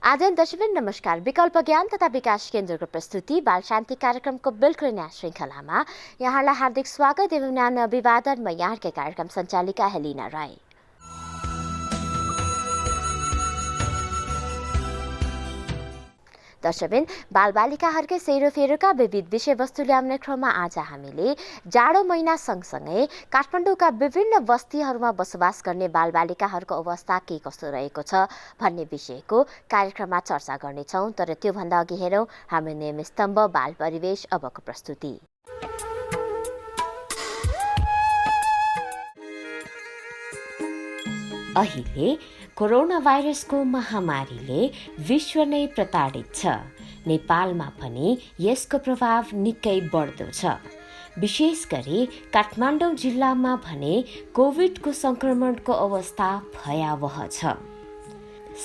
आदरण दर्शकबिन नमस्कार। विकल्प ज्ञान तथा विकास केन्द्रको प्रस्तुति बाल शान्ति कार्यक्रमको बिल्कुल नयाँ श्रृङ्खलामा यहाँलाई हार्दिक स्वागत एवं न्यानो अभिवादन। म यहाँकै कार्यक्रम सञ्चालिका हेलिना राई। दर्शकबिन बालबालिकाहरूकै सेरोफेरोका विविध विषयवस्तु ल्याउने क्रममा आज हामीले जाडो महिना सँगसँगै काठमाडौँका विभिन्न बस्तीहरूमा बसोबास गर्ने बालबालिकाहरूको अवस्था के कस्तो रहेको छ भन्ने विषयको कार्यक्रममा चर्चा गर्नेछौँ। तर त्योभन्दा अघि हेरौँ हाम्रो नियमित स्तम्भ बाल परिवेश अबको प्रस्तुति। अहिले कोरोना भाइरसको महामारीले विश्व नै प्रताडित छ। नेपालमा पनि यसको प्रभाव निकै बढ्दो छ। विशेष गरी काठमाडौँ जिल्लामा भने कोभिडको संक्रमणको अवस्था भयावह छ।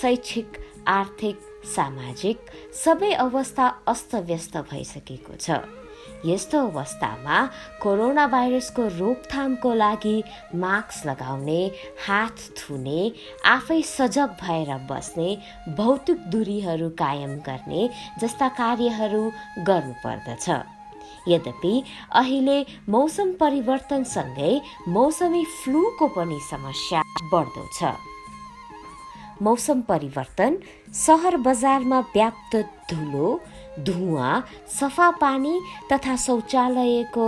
शैक्षिक, आर्थिक, सामाजिक सबै अवस्था अस्तव्यस्त भइसकेको छ। यस्तो अवस्थामा कोरोना भाइरसको रोकथामको लागि मास्क लगाउने, हात धुने, आफै सजग भएर बस्ने, भौतिक दूरीहरू कायम गर्ने जस्ता कार्यहरू गर्नुपर्दछ। यद्यपि अहिले मौसम परिवर्तनसँगै मौसमी फ्लूको पनि समस्या बढ्दो छ। मौसम परिवर्तन, सहर बजारमा व्याप्त धुलो, धुवाँ, सफा पानी तथा शौचालयको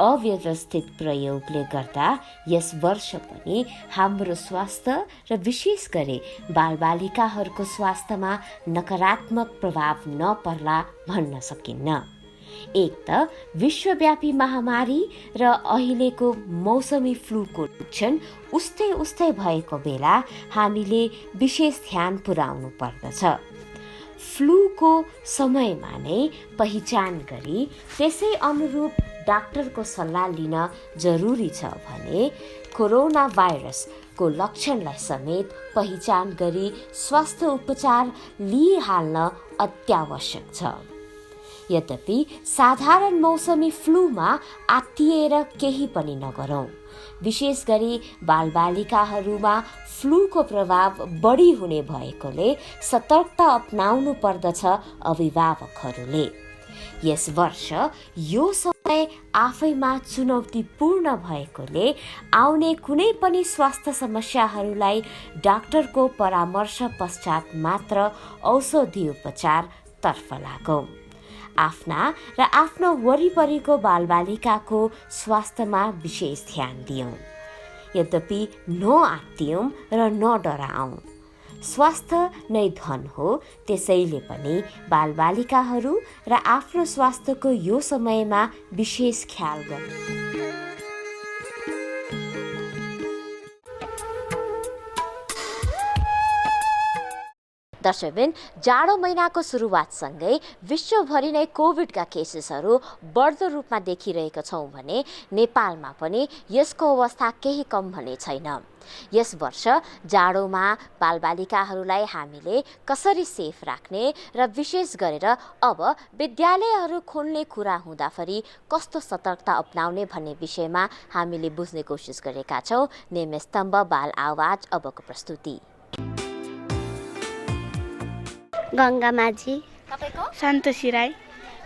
अव्यवस्थित प्रयोगले गर्दा यस वर्ष पनि हाम्रो स्वास्थ्य र विशेष गरी बालबालिकाहरूको स्वास्थ्यमा नकारात्मक प्रभाव नपर्ला भन्न सकिन्न। एक त विश्वव्यापी महामारी र अहिलेको मौसमी फ्लूको लक्षण उस्तै भएको बेला हामीले विशेष ध्यान पुर्याउनु पर्दछ। फ्लूको समयमा नै पहिचान गरी त्यसै अनुरूप डाक्टरको सल्लाह लिन जरुरी छ भने कोरोना भाइरसको लक्षणलाई समेत पहिचान गरी स्वास्थ्य उपचार लिइहाल्न अत्यावश्यक छ। यद्यपि साधारण मौसमी फ्लूमा आत्तिएर केही पनि नगरौँ। विशेष गरी बालबालिकाहरूमा फ्लूको प्रभाव बढी हुने भएकोले सतर्कता अपनाउनु पर्दछ अभिभावकहरूले। यस वर्ष यो समय आफैमा चुनौतीपूर्ण भएकोले आउने कुनै पनि स्वास्थ्य समस्याहरूलाई डाक्टरको परामर्श पश्चात मात्र औषधि उपचार तर्फ लागौँ। आफ्ना र आफ्नो वरिपरिको बालबालिकाको स्वास्थ्यमा विशेष ध्यान दियौँ। यद्यपि नआत्तियौँ र नडराऔँ। स्वास्थ्य नै धन हो, त्यसैले पनि बालबालिकाहरू र आफ्नो स्वास्थ्यको यो समयमा विशेष ख्याल गर्नु। दर्शकबिन जाडो महिनाको सुरुवातसँगै विश्वभरि नै कोभिडका केसेसहरू बढ्दो रूपमा देखिरहेका छौँ भने नेपालमा पनि यसको अवस्था केही कम भने छैन। यस वर्ष जाडोमा बालबालिकाहरूलाई हामीले कसरी सेफ राख्ने र विशेष गरेर अब विद्यालयहरू खोल्ने कुरा हुँदाफरि कस्तो सतर्कता अपनाउने भन्ने विषयमा हामीले बुझ्ने कोसिस गरेका छौँ। नियमित स्तम्भ बाल आवाज अबको प्रस्तुति। गङ्गा माझी। तपाईको? सन्तोषी राई।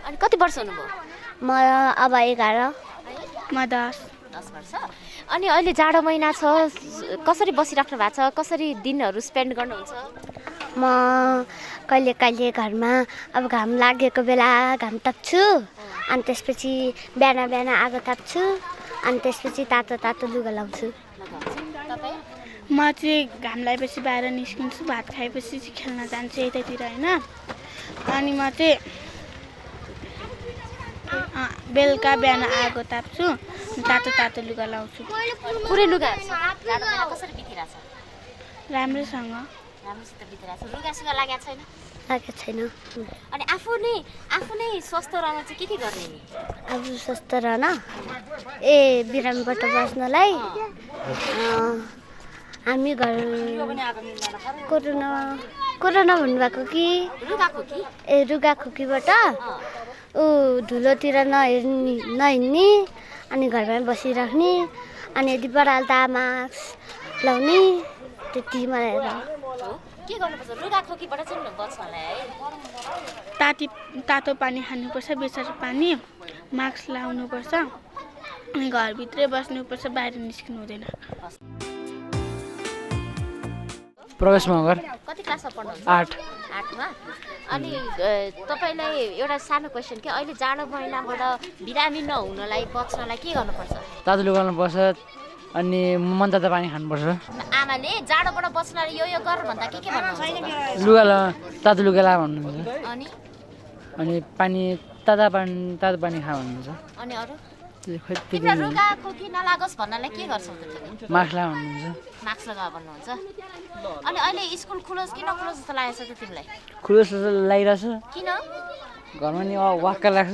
अनि कति वर्ष हुनुभयो? म अब 11। म 10 वर्ष। अनि अहिले जाडो महिना छ, कसरी बसिराख्नु भएको छ? कसरी दिनहरू स्पेन्ड गर्नुहुन्छ? म कहिले घरमा अब घाम लागेको बेला घाम ताप्छु, अनि त्यसपछि बिहान आगो ताप्छु, अनि त्यसपछि तातो लुगा लाउँछु। म चाहिँ घाम लागेपछि बाहिर निस्किन्छु, भात खाएपछि चाहिँ खेल्न जान्छु यतातिर होइन। अनि म चाहिँ बेलुका बिहान आगो ताप्छु, तातो लुगा लाउँछु। पुरै लुगा कसरी बितिरहेछ? राम्रोसँग बितिरहेछ। लुगासुगा लागेको छैन? लागेको छैन। अनि आफू नै स्वस्थ रहन चाहिँ के गर्ने नि? अब स्वस्थ रहन बिरामीबाट बस्नलाई हामी घर कोरोना भन्नुभएको कि रुगा खोकीबाट धुलोतिर नहिँड्ने, अनि घरमै बसिराख्ने, अनि यदि बढाल्दा मास्क लाउने, त्यति मलाई के गर्नुपर्छ रुगाखोकीबाट चाहिँ बच्नलाई है तातो पानी खानुपर्छ, बेसार पानी, मास्क लाउनुपर्छ अनि घरभित्रै बस्नुपर्छ, बाहिर निस्किनु हुँदैन। प्रवेश मगर कति क्लासमा पढ्नुहुन्छ? 8मा। अनि तपाईँलाई एउटा सानो क्वेसन के अहिले जाडो महिनाबाट बिरामी नहुनलाई बच्नलाई के गर्नुपर्छ? तातो लुगा लाउनुपर्छ अनि मनतातो पानी खानुपर्छ। आमाले जाडोबाट बच्नलाई यो गर भन्दा के भन्नुहुन्छ? तातो लुगा ला भन्नुहुन्छ अनि पानी तातो पानी खा भन्नुहुन्छ। अनि अरू तिमीलाई रुगाखोकी नलागोस् भन्नलाई के गर्छौ त तिमी? मास्क ला भन्नुहुन्छ। मास्क लगा भन्नुहुन्छ। अनि अहिले स्कुल खुलोस् कि नखुलोस् जस्तो लागेको छ त तिमीलाई? खुलोस् जस्तो लागिरहेछ। किन? घरमा नि वाक्क लाग्छ।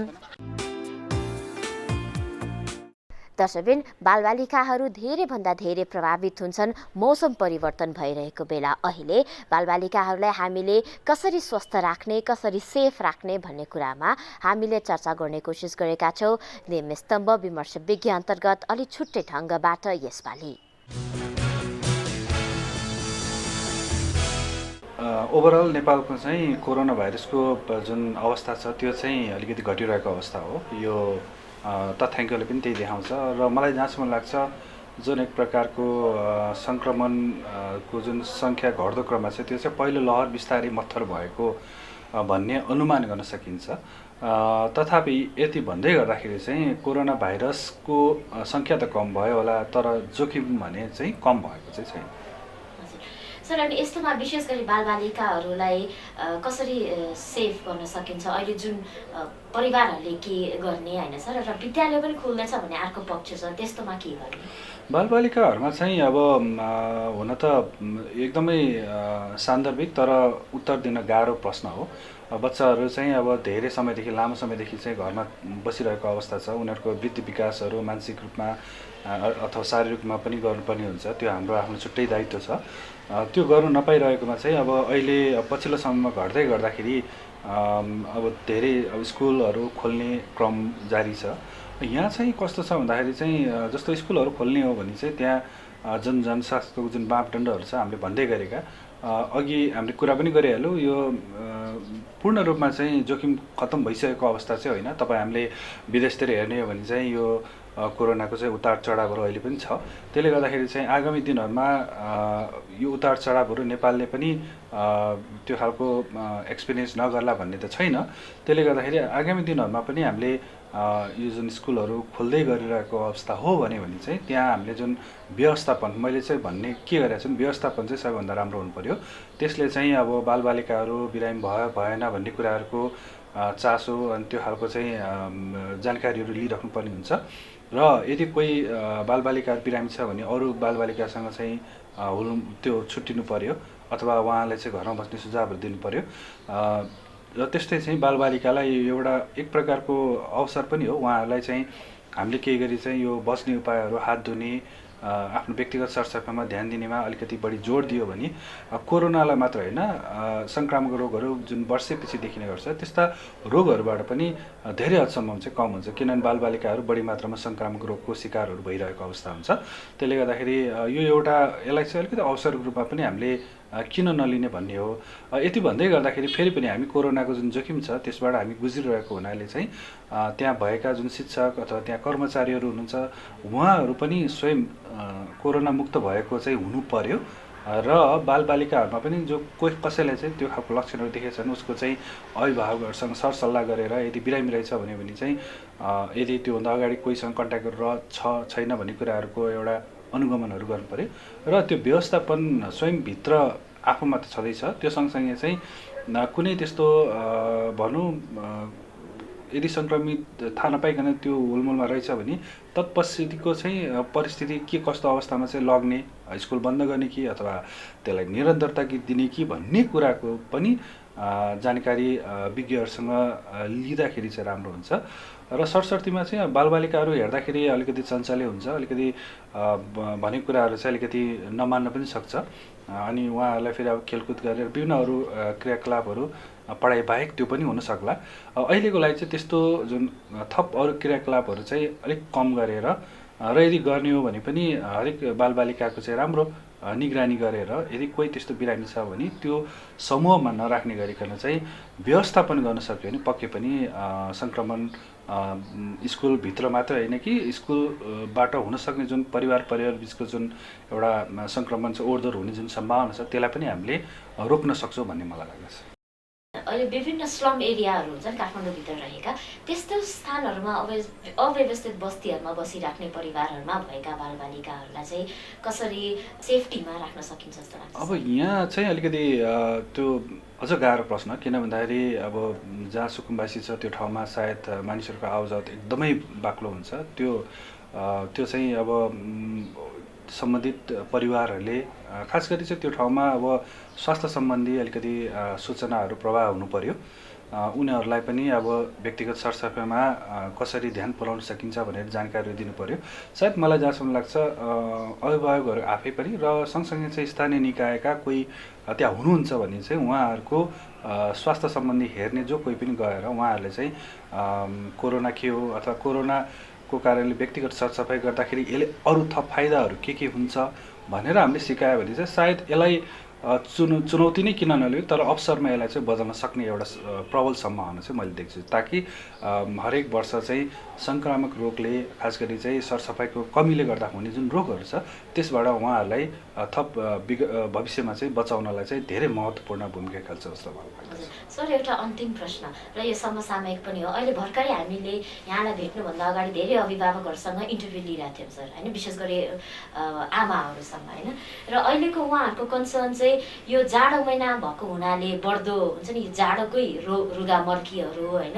दर्शकबिन बालबालिकाहरू धेरैभन्दा धेरै प्रभावित हुन्छन् मौसम परिवर्तन भइरहेको बेला। अहिले बालबालिकाहरूलाई हामीले कसरी स्वस्थ राख्ने, कसरी सेफ राख्ने भन्ने कुरामा हामीले चर्चा गर्ने कोसिस गरेका छौँ। नेम स्तम्भ विमर्श विज्ञ अन्तर्गत अलि छुट्टै ढङ्गबाट यसपालि। ओभरअल नेपालको चाहिँ कोरोना भाइरसको जुन अवस्था छ त्यो चाहिँ अलिकति घटिरहेको अवस्था हो। यो तथ्याङ्कले पनि त्यही देखाउँछ र मलाई जहाँसम्म लाग्छ जुन एक प्रकारको सङ्क्रमणको जुन सङ्ख्या घट्दो क्रममा छ त्यो चाहिँ पहिलो लहर बिस्तारै मत्थर भएको भन्ने अनुमान गर्न सकिन्छ। तथापि यति भन्दै गर्दाखेरि चाहिँ कोरोना भाइरसको सङ्ख्या त कम भयो होला तर जोखिम भने चाहिँ कम भएको चाहिँ छैन। सर अनि यस्तोमा विशेष गरी बालबालिकाहरूलाई कसरी सेफ गर्न सकिन्छ? अहिले जुन परिवारहरूले के गर्ने होइन सर, र विद्यालय पनि खुल्दैछ भने अर्को पक्ष छ, त्यस्तोमा के गर्ने? बालबालिकाहरूमा चाहिँ अब हुन त एकदमै सान्दर्भिक तर उत्तर दिन गाह्रो प्रश्न हो। बच्चाहरू चाहिँ अब धेरै समयदेखि लामो समयदेखि चाहिँ घरमा बसिरहेको अवस्था छ। उनीहरूको वृद्धि विकासहरू मानसिक रूपमा अथवा शारीरिक रूपमा पनि गर्नुपर्ने हुन्छ। त्यो हाम्रो आफ्नो छुट्टै दायित्व छ। त्यो गर्नु नपाइरहेकोमा चाहिँ अब अहिले पछिल्लो समयमा घट्दै गर्दाखेरि अब धेरै स्कुलहरू खोल्ने क्रम जारी छ। यहाँ चाहिँ कस्तो छ भन्दाखेरि चाहिँ जस्तो स्कुलहरू खोल्ने हो भने चाहिँ त्यहाँ जुन जनस्वास्थ्यको जुन मापदण्डहरू छ हामीले भन्दै गरेका अघि हामीले कुरा पनि गरिहाल्यौँ। यो पूर्ण रूपमा चाहिँ जोखिम खत्तम भइसकेको अवस्था चाहिँ होइन। तपाईँ हामीले विदेशतिर हेर्ने हो भने चाहिँ यो कोरोनाको चाहिँ उतार चढावहरू अहिले पनि छ। त्यसले गर्दाखेरि चाहिँ आगामी दिनहरूमा यो उतार चढावहरू नेपालले पनि त्यो खालको एक्सपिरियन्स नगर्ला भन्ने त छैन। त्यसले गर्दाखेरि आगामी दिनहरूमा पनि हामीले यो जुन स्कुलहरू खोल्दै गरिरहेको अवस्था हो भने चाहिँ त्यहाँ हामीले जुन व्यवस्थापन मैले चाहिँ भन्ने के गरेको छु व्यवस्थापन चाहिँ सबैभन्दा राम्रो हुनु पर्यो। त्यसले चाहिँ अब बालबालिकाहरू बिरामी भयो भएन भन्ने कुराहरूको चासो अनि त्यो खालको चाहिँ जानकारीहरू लिइराख्नुपर्ने हुन्छ। र यदि कोही बालबालिकाहरू बिरामी छ भने अरू बालबालिकासँग चाहिँ त्यो छुट्टिनु पर्यो अथवा उहाँलाई चाहिँ घरमा बस्ने सुझावहरू दिनु पर्यो। र त्यस्तै चाहिँ बालबालिकालाई एउटा एक प्रकारको अवसर पनि हो। उहाँहरूलाई चाहिँ हामीले केही गरी चाहिँ यो बस्ने उपायहरू, हात धुने, आफ्नो व्यक्तिगत सरसफाइमा ध्यान दिनेमा अलिकति बढी जोड दियो भने कोरोनालाई मात्र होइन सङ्क्रामक रोगहरू जुन वर्षेपछि देखिने गर्छ त्यस्ता रोगहरूबाट पनि धेरै हदसम्म चाहिँ कम हुन्छ। किनभने बालबालिकाहरू बढी मात्रामा सङ्क्रामक रोगको शिकारहरू भइरहेको अवस्था हुन्छ। त्यसले गर्दाखेरि यो एउटा यसलाई चाहिँ अलिकति अवसरको रूपमा पनि हामीले किन नलिने भन्ने हो। यति भन्दै गर्दाखेरि फेरि पनि हामी कोरोनाको जुन जोखिम छ त्यसबाट हामी गुज्रिरहेको हुनाले चाहिँ त्यहाँ भएका जुन शिक्षक अथवा त्यहाँ कर्मचारीहरू हुनुहुन्छ उहाँहरू पनि स्वयं कोरोना मुक्त भएको चाहिँ हुनु पर्यो। र बालबालिकाहरूमा पनि जो कोही कसैलाई चाहिँ त्यो खालको लक्षणहरू देखेका छन् उसको चाहिँ अभिभावकहरूसँग सरसल्लाह गरेर यदि बिरामी रहेछ भने चाहिँ यदि त्योभन्दा अगाडि कोहीसँग कन्ट्याक्ट गरेर छैन भन्ने कुराहरूको एउटा अनुगमनहरू गर्नु पर्यो। र त्यो व्यवस्थापन स्वयंभित्र आफूमा त छँदैछ, त्यो सँगसँगै चाहिँ कुनै त्यस्तो भनौँ यदि सङ्क्रमित थाहा नपाइकन त्यो हुलमुलमा रहेछ भने तत्पश्चातिको चाहिँ परिस्थिति के कस्तो अवस्थामा चाहिँ लग्ने, स्कुल बन्द गर्ने कि अथवा त्यसलाई निरन्तरता दिने कि भन्ने कुराको पनि जानकारी विज्ञहरूसँग लिँदाखेरि चाहिँ राम्रो हुन्छ। र सरसर्तीमा चाहिँ बालबालिकाहरू हेर्दाखेरि अलिकति चञ्चले हुन्छ, अलिकति भनेको कुराहरू चाहिँ अलिकति नमान्न पनि सक्छ। अनि उहाँहरूलाई फेरि अब खेलकुद गरेर विभिन्न अरू क्रियाकलापहरू पढाइ बाहेक त्यो पनि हुन सक्ला। अहिलेको लागि चाहिँ त्यस्तो जुन थप अरू क्रियाकलापहरू चाहिँ अलिक कम गरेर र यदि गर्ने हो भने पनि हरेक बालबालिकाको चाहिँ राम्रो निगरानी गरेर यदि कोही त्यस्तो बिरामी छ भने त्यो समूहमा नराख्ने गरिकन चाहिँ व्यवस्थापन गर्न सक्यो भने पक्कै पनि सङ्क्रमण स्कुलभित्र मात्रै होइन कि स्कुलबाट हुनसक्ने जुन परिवार बिचको जुन एउटा सङ्क्रमण चाहिँ ओहोरदोहोर हुने जुन सम्भावना छ त्यसलाई पनि हामीले रोक्न सक्छौँ भन्ने मलाई लाग्दछ। अहिले विभिन्न स्लम एरियाहरू हुन्छन् काठमाडौँभित्र रहेका, त्यस्तो स्थानहरूमा अव्यवस्थित बस्तीहरूमा बसिराख्ने परिवारहरूमा भएका बालबालिकाहरूलाई चाहिँ कसरी सेफ्टीमा राख्न सकिन्छ जस्तो लाग्छ? अब यहाँ चाहिँ अलिकति त्यो अझ गाह्रो प्रश्न, किन भन्दाखेरि अब जहाँ सुकुम्बासी छ त्यो ठाउँमा सायद मानिसहरूको आवजावत एकदमै बाक्लो हुन्छ। त्यो चाहिँ अब सम्बन्धित परिवारहरूले खास गरी चाहिँ त्यो ठाउँमा अब स्वास्थ्य सम्बन्धी अलिकति सूचनाहरू प्रवाह हुनु पर्यो। उनीहरूलाई पनि अब व्यक्तिगत सरसफाइमा कसरी ध्यान पुर्याउन सकिन्छ भनेर जानकारी दिनु पर्यो। सायद मलाई जहाँसम्म लाग्छ अभिभावकहरू आफै पनि र सँगसँगै चाहिँ स्थानीय निकायका कोही त्यहाँ हुनुहुन्छ भने चाहिँ उहाँहरूको स्वास्थ्य सम्बन्धी हेर्ने जो कोही पनि गएर उहाँहरूले चाहिँ कोरोना के हो अथवा कोरोनाको कारणले व्यक्तिगत सरसफाइ गर्दाखेरि यसले अरू थप फाइदाहरू के हुन्छ भनेर हामीले सिकायो भने चाहिँ सायद यसलाई चुनौती नै किन नलियो तर अवसरमा यसलाई चाहिँ बदल्न सक्ने एउटा प्रबल सम्भावना चाहिँ मैले देख्छु, ताकि हरेक वर्ष चाहिँ सङ्क्रामक रोगले खास गरी चाहिँ सरसफाइको कमीले गर्दा हुने जुन रोगहरू छ त्यसबाट उहाँहरूलाई थप भविष्यमा चाहिँ बचाउनलाई चाहिँ धेरै महत्त्वपूर्ण भूमिका खेल्छ जस्तो मलाई लाग्छ। सर, एउटा अन्तिम प्रश्न र यो समसामयिक पनि हो। अहिले भर्खरै हामीले यहाँलाई भेट्नुभन्दा अगाडि धेरै अभिभावकहरूसँग इन्टरभ्यू लिइरहेको थियौँ सर, होइन, विशेष गरी आमाहरूसँग, होइन, र अहिलेको उहाँहरूको कन्सर्न चाहिँ यो जाडो महिना भएको हुनाले बढ्दो हुन्छ नि जाडोकै रुगा मर्कीहरू, होइन,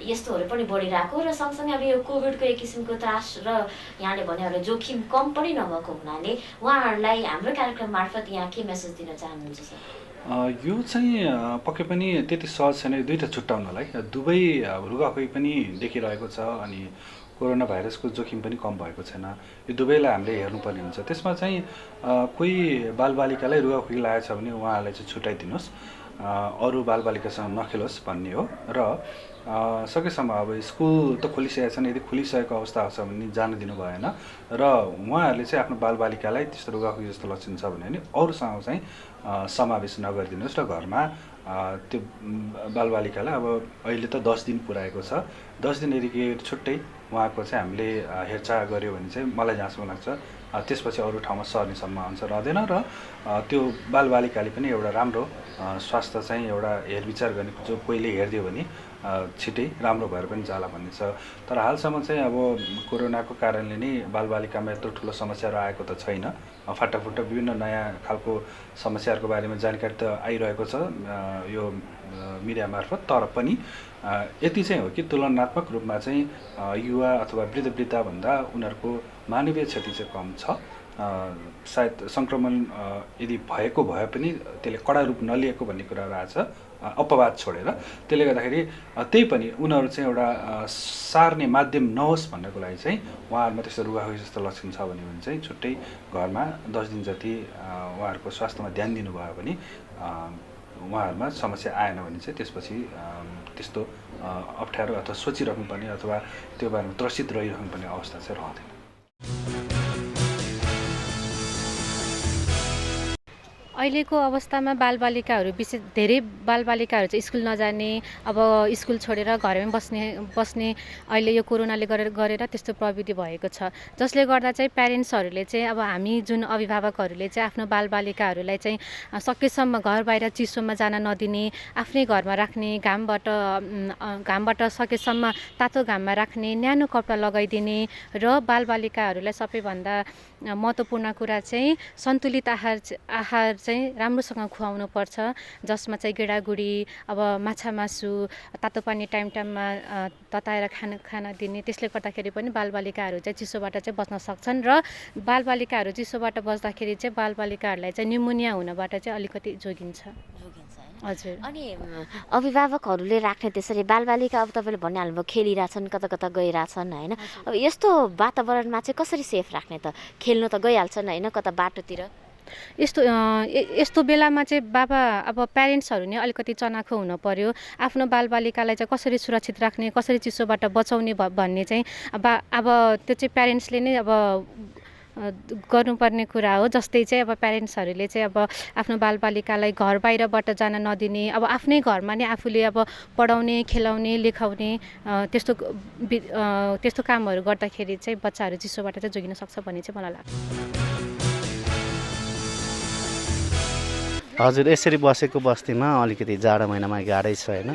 यस्तोहरू पनि बढिरहेको र सँगसँगै अब यो कोभिडको एक किसिमको त्रास र यहाँले भने जोखिम कम पनि नभएको हुनाले उहाँहरूलाई हाम्रो कार्यक्रम मार्फत यहाँ के मेसेज दिन चाहनुहुन्छ सर? यो चाहिँ पक्कै पनि त्यति सहज छैन दुईवटा छुट्याउनलाई। दुवै रुगाखोकी पनि देखिरहेको छ अनि कोरोना भाइरसको जोखिम पनि कम भएको छैन। यो दुवैलाई हामीले हेर्नुपर्ने हुन्छ। त्यसमा चाहिँ कोही बालबालिकालाई रुगाखोकी लागेको छ भने उहाँहरूलाई चाहिँ छुट्याइदिनुहोस्, अरू बालबालिकासँग नखेलोस् भन्ने हो। र सकेसम्म अब स्कुल त खोलिसकेका छन्, यदि खोलिसकेको अवस्था छ भने जान दिनु भएन र उहाँहरूले चाहिँ आफ्नो बालबालिकालाई त्यस्तो रुगाखोकी जस्तो लक्षण छ भने अरूसँग चाहिँ समावेश नगरिदिनुहोस् र घरमा त्यो बालबालिकालाई अब अहिले त 10 दिन पुऱ्याएको छ, 10 दिन यदि छुट्टै उहाँको चाहिँ हामीले हेरचाह गऱ्यो भने चाहिँ मलाई जहाँसम्म लाग्छ त्यसपछि अरू ठाउँमा सर्ने सम्भावना चाहिँ रहँदैन र त्यो बालबालिकाले पनि एउटा राम्रो स्वास्थ्य चाहिँ एउटा हेरविचार गर्ने जो कोहीले हेरिदियो भने छिटै राम्रो भएर पनि जाला भन्ने छ। तर हालसम्म चाहिँ अब कोरोनाको कारणले नै बालबालिकामा यत्रो ठुलो समस्याहरू आएको त छैन। फाटाफुट्टा विभिन्न नयाँ खालको समस्याहरूको बारेमा जानकारी त आइरहेको छ यो मिडिया मार्फत, तर पनि यति चाहिँ हो कि तुलनात्मक रूपमा चाहिँ युवा अथवा वृद्धभन्दा उनीहरूको मानवीय क्षति चाहिँ कम छ। सायद सङ्क्रमण यदि भए पनि त्यसले कडा रूप नलिएको भन्ने कुराहरू आएको छ अपवाद छोडेर। त्यसले गर्दाखेरि त्यही पनि उनीहरू चाहिँ एउटा सार्ने माध्यम नहोस् भन्नको लागि चाहिँ उहाँहरूमा त्यस्तो रुगाखोकी जस्तो लक्षण छ भने चाहिँ छुट्टै घरमा 10 दिन जति उहाँहरूको स्वास्थ्यमा ध्यान दिनुभयो भने उहाँहरूमा समस्या आएन भने चाहिँ त्यसपछि त्यस्तो अप्ठ्यारो अथवा सोचिराख्नुपर्ने अथवा त्यो बारेमा त्रसित रहिराख्नुपर्ने अवस्था चाहिँ रहँदैन। अहिलेको अवस्थामा बालबालिकाहरू विशेष धेरै बालबालिकाहरू चाहिँ स्कुल नजाने, अब स्कुल छोडेर घरमै बस्ने अहिले यो कोरोनाले गरेर त्यस्तो प्रवृत्ति भएको छ, जसले गर्दा चाहिँ प्यारेन्ट्सहरूले चाहिँ अब हामी जुन अभिभावकहरूले चाहिँ आफ्नो बालबालिकाहरूलाई चाहिँ सकेसम्म घर बाहिर चिसोमा जान नदिने, आफ्नै घरमा राख्ने, घामबाट सकेसम्म तातो घाममा राख्ने, न्यानो कपडा लगाइदिने र बालबालिकाहरूलाई सबैभन्दा महत्त्वपूर्ण कुरा चाहिँ सन्तुलित आहार चाहिँ राम्रोसँग खुवाउनु पर्छ, जसमा चाहिँ गेडागुडी, अब माछा मासु, तातो पानी टाइममा तताएर खाना दिने। त्यसले गर्दाखेरि पनि बालबालिकाहरू चाहिँ चिसोबाट चाहिँ बच्न सक्छन् र बालबालिकाहरू चिसोबाट बस्दाखेरि चाहिँ बालबालिकाहरूलाई चाहिँ न्युमोनिया हुनबाट चाहिँ अलिकति जोगिन्छ। हजुर। अनि अभिभावकहरूले राख्ने त्यसरी बालबालिका अब तपाईँले भनिहाल्नुभयो खेलिरहेछन्, कता गइरहेछन्, होइन, अब यस्तो वातावरणमा चाहिँ कसरी सेफ राख्ने त? खेल्न त गइहाल्छन् होइन कता बाटोतिर? यस्तो बेलामा चाहिँ बाबा अब प्यारेन्ट्सहरू नै अलिकति चनाखो हुन पर्यो। आफ्नो बालबालिकालाई चाहिँ कसरी सुरक्षित राख्ने, कसरी चिसोबाट बचाउने भन्ने चाहिँ अब त्यो चाहिँ प्यारेन्ट्सले नै अब गर्नुपर्ने कुरा हो। जस्तै चाहिँ अब प्यारेन्ट्सहरूले चाहिँ अब आफ्नो बालबालिकालाई घर बाहिरबाट जान नदिने, अब आफ्नै घरमा नै आफूले अब पढाउने, खेलाउने, लेखाउने त्यस्तो कामहरू गर्दाखेरि चाहिँ बच्चाहरू चिसोबाट चाहिँ जोगिन सक्छ भन्ने चाहिँ मलाई लाग्छ। हजुर, यसरी बसेको बस्तीमा अलिकति जाडो महिनामा गाह्रै छ होइन।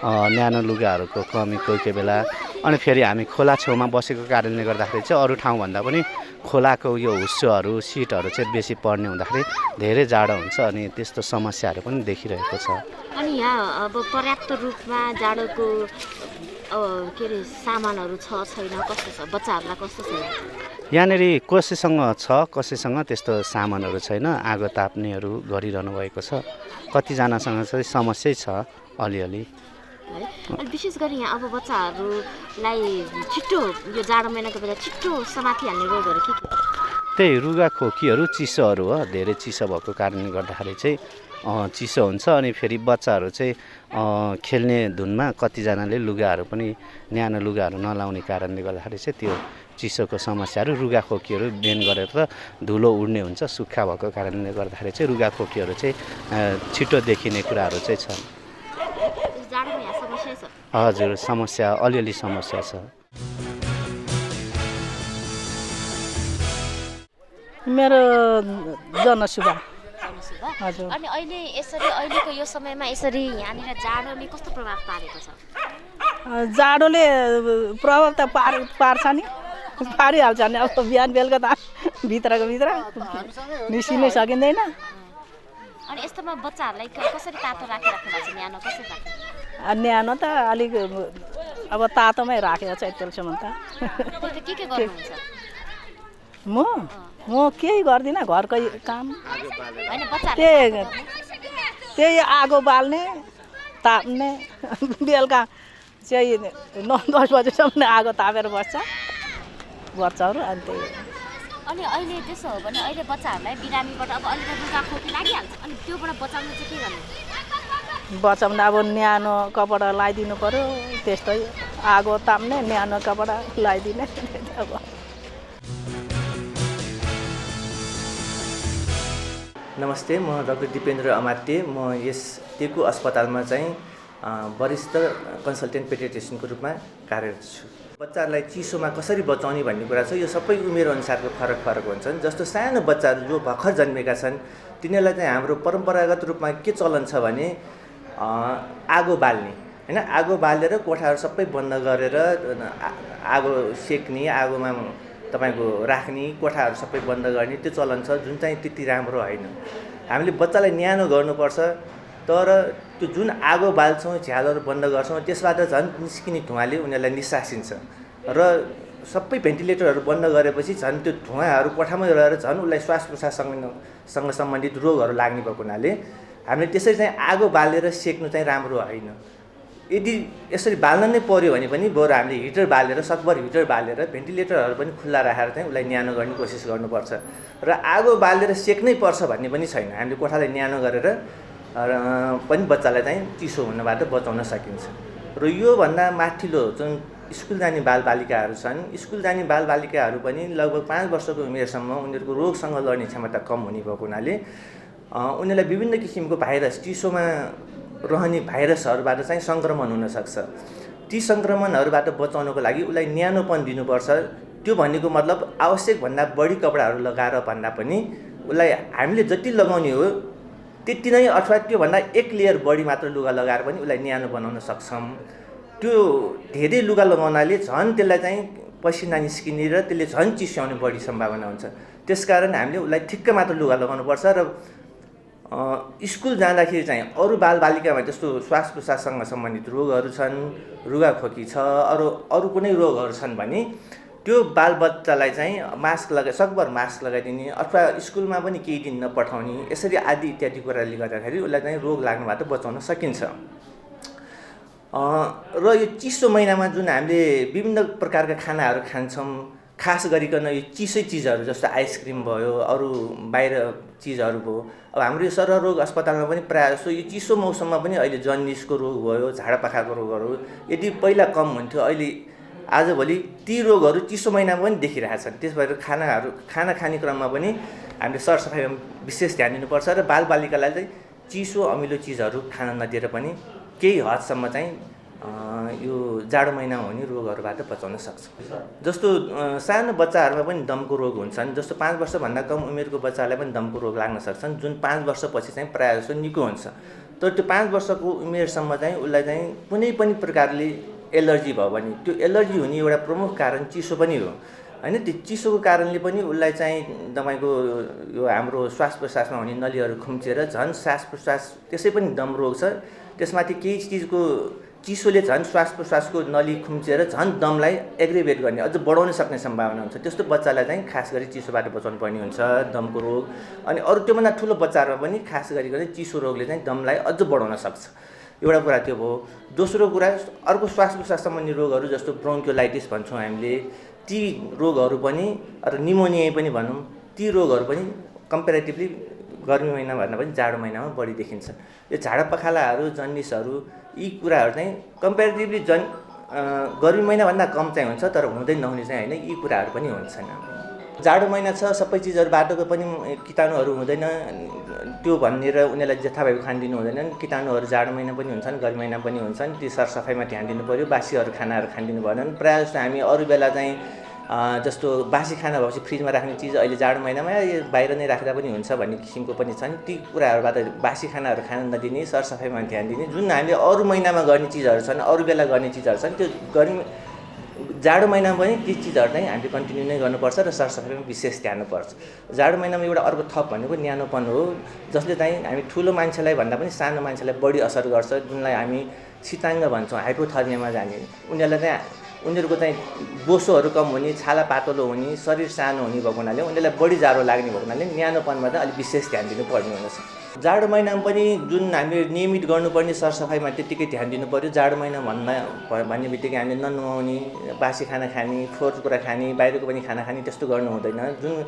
न्यानो लुगाहरूको कमी कोही कोही बेला, अनि फेरि हामी खोला छेउमा बसेको कारणले गर्दाखेरि चाहिँ अरू ठाउँभन्दा पनि खोलाको यो हुस्सोहरू सिटहरू चाहिँ बेसी पर्ने हुँदाखेरि धेरै जाडो हुन्छ, अनि त्यस्तो समस्याहरू पनि देखिरहेको छ। अनि यहाँ अब पर्याप्त रूपमा जाडोको के अरे सामानहरू छैन, कस्तो छ बच्चाहरूलाई, कस्तो छ? यहाँनिर कसैसँग छ, कसैसँग त्यस्तो सामानहरू छैन। आगो ताप्नेहरू गरिरहनु भएको छ, कतिजनासँग चाहिँ समस्या छ अलिअलि है। अनि विशेष गरी यहाँ अब बच्चाहरूलाई छिट्टो यो जाडो महिनाको बेला छिट्टो समातिहाल्ने रोगहरू के? त्यही रुगा खोकीहरू, चिसोहरू हो। धेरै चिसो भएको कारणले गर्दाखेरि चाहिँ चिसो हुन्छ, अनि फेरि बच्चाहरू चाहिँ खेल्ने धुनमा कतिजनाले लुगाहरू पनि न्यानो लुगाहरू नलाउने कारणले गर्दाखेरि चाहिँ त्यो चिसोको समस्याहरू, रुगा खोकीहरू मेन गरेर त धुलो उड्ने हुन्छ, सुक्खा भएको कारणले गर्दाखेरि चाहिँ रुगा खोकीहरू चाहिँ छिटो देखिने कुराहरू चाहिँ छन्। हजुर, समस्या अलिअलि समस्या छ। मेरो जनसुभा। हजुर। अनि अहिलेको यो समयमा यसरी यहाँनिर जाडोले कस्तो प्रभाव पारेको छ? जाडोले प्रभाव त पार्छ नि, पारिहाल्छ नि। अब बिहान बेलुका त भित्र निस्किनै सकिँदैन। अनि यस्तोमा बच्चाहरूलाई कसरी तातो राखिराख्नु भएको छ? न्यानो कसरी राख्नु? न्यानो त अलिक अब तातोमै राखेको छ अहिलेसम्म त। के गर्नुहुन्छ? म केही गर्दिनँ, घरकै काम। त्यही आगो बाल्ने, ताप्ने। बेलुका चाहिँ 9-10 बजेसम्म आगो तापेर बस्छ बच्चाहरू। अनि त्यही अनि अहिले त्यसो हो भने अहिले बच्चाहरूलाई बिरामीबाट अब अलिकति रुगा खोकी लागिहाल्छ, अनि त्योबाट बचाउनु चाहिँ के गर्नु? बचाउन अब न्यानो कपडा लगाइदिनु पर्यो, त्यस्तै आगो ताप्ने, न्यानो कपडा लगाइदिने। अब नमस्ते, म डाक्टर दिपेन्द्र अमात्य। म यस टेकु अस्पतालमा चाहिँ वरिष्ठ कन्सल्टेन्ट पेडियाट्रिसियनको रूपमा कार्यरत छु। बच्चाहरूलाई चिसोमा कसरी बचाउने भन्ने कुरा छ। यो सबै उमेर अनुसारको फरक हुन्छन्। जस्तो सानो बच्चाहरू जो भर्खर जन्मेका छन् तिनीहरूलाई चाहिँ हाम्रो परम्परागत रूपमा के चलन छ भने आगो बाल्ने हैन, आगो बालेर कोठाहरू सबै बन्द गरेर आगो सेक्ने, आगोमा तपाईको राख्ने, कोठाहरू सबै बन्द गर्ने त्यो चलन छ, जुन चाहिँ त्यति राम्रो होइन। हामीले बच्चालाई न्यानो गर्नुपर्छ, तर त्यो जुन आगो बाल्छौँ, झ्यालहरू बन्द गर्छौँ, त्यसबाट झन् निस्किने धुवाले उनीहरूलाई निस्सासिन्छ र सबै भेन्टिलेटरहरू बन्द गरेपछि झन् त्यो धुवाहरू कोठामै रहेर झन् उसलाई श्वास प्रश्वाससँग सम्बन्धित रोगहरू लाग्ने भएको हुनाले हामीले त्यसरी चाहिँ आगो बालेर सेक्नु चाहिँ राम्रो होइन। यदि यसरी बाल्न नै पर्यो भने पनि बरु हामीले हिटर बालेर, सकभर हिटर बालेर भेन्टिलेटरहरू पनि खुल्ला राखेर चाहिँ उसलाई न्यानो गर्ने कोसिस गर्नुपर्छ। र आगो बालेर सेक्नै पर्छ भन्ने पनि छैन। हामीले कोठालाई न्यानो गरेर पनि बच्चालाई चाहिँ चिसो हुनबाट बचाउन सकिन्छ। र योभन्दा माथिल्लो जुन स्कुल जाने बालबालिकाहरू छन्, स्कुल जाने बालबालिकाहरू पनि लगभग 5 वर्षको उमेरसम्म उनीहरूको रोगसँग लड्ने क्षमता कम हुने भएको हुनाले उनीहरूलाई विभिन्न किसिमको भाइरस, चिसोमा रहने भाइरसहरूबाट चाहिँ सङ्क्रमण हुनसक्छ। ती सङ्क्रमणहरूबाट बचाउनको लागि उसलाई न्यानोपन दिनुपर्छ। त्यो भन्नेको मतलब आवश्यकभन्दा बढी कपडाहरू लगाएर भन्दा पनि उसलाई हामीले जति लगाउने हो त्यति नै, अथवा त्योभन्दा 1 लेयर बढी मात्र लुगा लगाएर पनि उसलाई न्यानो बनाउन सक्छौँ। त्यो धेरै लुगा लगाउनाले झन् त्यसलाई चाहिँ पसिना निस्किने र त्यसले झन् चिस्याउने बढी सम्भावना हुन्छ। त्यसकारण हामीले उसलाई ठिक्क मात्र लुगा लगाउनुपर्छ। र स्कुल जाँदाखेरि चाहिँ अरू बालबालिकामा जस्तो श्वास प्रश्वाससँग सम्बन्धित रोगहरू छन्, रुगाखोकी छ, अरू कुनै रोगहरू छन् भने त्यो बालबच्चालाई चाहिँ सकभर मास्क लगाइदिने अथवा स्कुलमा पनि केही दिन नपठाउने, यसरी आदि इत्यादि कुराले गर्दाखेरि उसलाई चाहिँ रोग लाग्नबाट बचाउन सकिन्छ। र यो चिसो महिनामा जुन हामीले विभिन्न प्रकारका खानाहरू खान्छौँ, खास गरिकन यो चिसै चिजहरू जस्तो आइसक्रिम भयो, अरू बाहिर चिजहरू भयो। अब हाम्रो यो सर्वरोग अस्पतालमा पनि प्रायः जस्तो यो चिसो मौसममा पनि अहिले जन्डिसको रोग भयो, झाडापाखाको रोगहरू यदि पहिला कम हुन्थ्यो, अहिले आजभोलि ती रोगहरू चिसो महिनामा पनि देखिरहेछन्। त्यस भएर खाना खाने क्रममा पनि हामीले सरसफाइमा विशेष ध्यान दिनुपर्छ र बालबालिकालाई चाहिँ चिसो अमिलो चिजहरू खान नदिएर पनि केही हदसम्म चाहिँ यो जाडो महिनामा हुने रोगहरूबाट बचाउन सक्छ। जस्तो सानो बच्चाहरूमा पनि दमको रोग हुन्छन्, जस्तो 5 वर्षभन्दा कम उमेरको बच्चालाई पनि दमको रोग लाग्न सक्छन्, जुन 5 वर्षपछि चाहिँ प्रायः जस्तो निको हुन्छ। तर त्यो 5 वर्षको उमेरसम्म चाहिँ उसलाई चाहिँ कुनै पनि प्रकारले एलर्जी भयो भने त्यो एलर्जी हुने एउटा प्रमुख कारण चिसो पनि हो हैन। त्यो चिसोको कारणले पनि उसलाई चाहिँ तपाईँको यो हाम्रो श्वास प्रश्वासमा हुने नलीहरू खुम्चेर झन् श्वास प्रश्वास त्यसै पनि दम रोग छ, त्यसमाथि केही चिजको चिसोले झन् श्वास प्रश्वासको नली खुम्चेर झन् दमलाई एग्रिभेट गर्ने अझ बढाउन सक्ने सम्भावना हुन्छ। त्यस्तो बच्चालाई चाहिँ खास गरी चिसोबाट बचाउनु पर्ने हुन्छ, दमको रोग। अनि अरू त्योभन्दा ठुलो बच्चाहरूमा पनि खास गरिकन चिसो रोगले चाहिँ दमलाई अझ बढाउन सक्छ। एउटा कुरा त्यो भयो। दोस्रो कुरा अर्को श्वास प्रश्वास सम्बन्धी रोगहरू जस्तो ब्रोन्कियोलाइटिस भन्छौँ हामीले, ती रोगहरू पनि र निमोनिया पनि भनौँ, ती रोगहरू पनि कम्पेरेटिभली गर्मी महिनाभन्दा पनि जाडो महिनामा बढी देखिन्छ। यो झाडापखालाहरू, जन्डिसहरू यी कुराहरू चाहिँ कम्पेरेटिभली गर्मी महिनाभन्दा कम चाहिँ हुन्छ, तर हुँदै नहुने चाहिँ होइन, यी कुराहरू पनि हुन्छन्। जाडो महिना छ, सबै चिजहरू बाटोको पनि कीटाणुहरू हुँदैन त्यो भनेर उनीहरूलाई जथाभावी खान दिनु हुँदैन। कीटाणुहरू जाडो महिना पनि हुन्छन्, गर्मी महिना पनि हुन्छन्। ती सरसफाइमा ध्यान दिनु पऱ्यो। बासीहरू खानाहरू खान दिनु भएन। प्रायः जस्तो हामी अरू बेला चाहिँ जस्तो बासी खाना भएपछि फ्रिजमा राख्ने चिज अहिले जाडो महिनामा बाहिर नै राख्दा पनि हुन्छ भन्ने किसिमको पनि छन्। ती कुराहरूबाट बासी खानाहरू खान नदिने, सरसफाइमा ध्यान दिने। जुन हामीले अरू महिनामा गर्ने चिजहरू छन्, अरू बेला गर्ने चिजहरू छन्, त्यो जाडो महिनामा पनि ती चिजहरू चाहिँ हामीले कन्टिन्यू नै गर्नुपर्छ र सरसफाइमा विशेष ध्यान दिनुपर्छ। जाडो महिनामा एउटा अर्को थप भनेको न्यानोपन हो, जसले चाहिँ हामी ठुलो मान्छेलाई भन्दा पनि सानो मान्छेलाई बढी असर गर्छ, जुनलाई हामी शीताङ्ग भन्छौँ, हाइपोथर्मियामा जाने। उनीहरूलाई चाहिँ उनीहरूको चाहिँ बोसोहरू कम हुने, छाला पातलो हुने, शरीर सानो हुने भएको हुनाले उनीहरूलाई बढी जाडो लाग्ने भएको हुनाले न्यानोपनमा चाहिँ अलिक विशेष ध्यान दिनुपर्ने हुँदछ। जाडो महिनामा पनि जुन हामीले नियमित गर्नुपर्ने सरसफाइमा त्यत्तिकै ध्यान दिनु पऱ्यो। जाडो महिना भन्ने बित्तिकै हामीले ननुहाउने, बासी खाना खाने, फोहोर कुरा खाने, बाहिरको पनि खाना खाने त्यस्तो गर्नु हुँदैन। जुन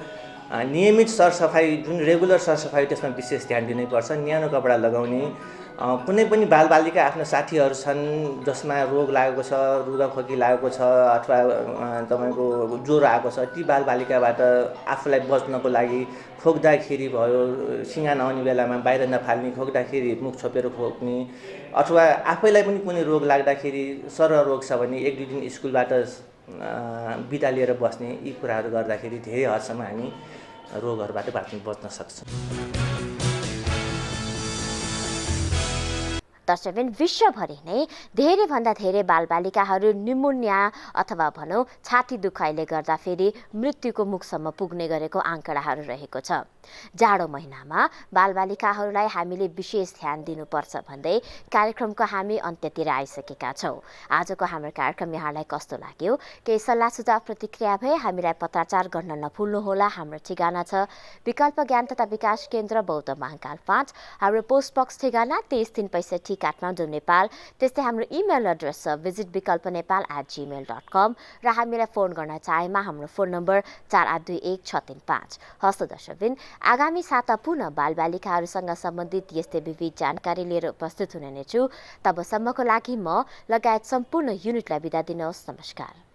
नियमित सरसफाइ, जुन रेगुलर सरसफाइ त्यसमा विशेष ध्यान दिनैपर्छ। न्यानो कपडा लगाउने। कुनै पनि बालबालिका आफ्नो साथीहरू छन् जसमा रोग लागेको छ, रुगाखोकी लागेको छ अथवा तपाईँको ज्वरो आएको छ, ती बालबालिकाबाट आफूलाई बच्नको लागि खोक्दाखेरि भयो, सिँगा नआउने बेलामा बाहिर नफाल्ने, खोक्दाखेरि मुख छोपेर खोक्ने, अथवा आफैलाई पनि कुनै रोग लाग्दाखेरि रोग छ भने 1-2 दिन स्कुलबाट बिदा लिएर बस्ने, यी कुराहरू गर्दाखेरि धेरै हदसम्म हामी रोगहरूबाट बच्न सक्छौँ। दर्शकबिन विश्वभरि नै धेरैभन्दा धेरै बालबालिकाहरू निमोनिया अथवा भनौँ छाती दुखाइले गर्दा फेरि मृत्युको मुखसम्म पुग्ने गरेको आँकडाहरू रहेको छ। जाडो महिनामा बालबालिकाहरूलाई हामीले विशेष ध्यान दिनुपर्छ भन्दै कार्यक्रमको हामी अन्त्यतिर आइसकेका छौँ। आजको हाम्रो कार्यक्रम यहाँलाई कस्तो लाग्यो? केही सल्लाह सुझाव प्रतिक्रिया भए हामीलाई पत्राचार गर्न नभुल्नुहोला। हाम्रो ठेगाना छ विकल्प ज्ञान तथा विकास केन्द्र, बौद्ध महाकाल 5, हाम्रो पोस्ट बक्स ठेगाना 23-365 काठमाडौँ, नेपाल। त्यस्तै हाम्रो इमेल एड्रेस छ visitvikalpanepal@gmail.com र हामीलाई फोन गर्न चाहेमा हाम्रो फोन नम्बर 4821-635। हस्त दर्शकबिन, आगामी साता पुनः बालबालिकाहरूसँग सम्बन्धित यस्तै विविध जानकारी लिएर उपस्थित हुने नै छु। तबसम्मको लागि म लगायत सम्पूर्ण युनिटलाई बिदा दिनुहोस्। नमस्कार।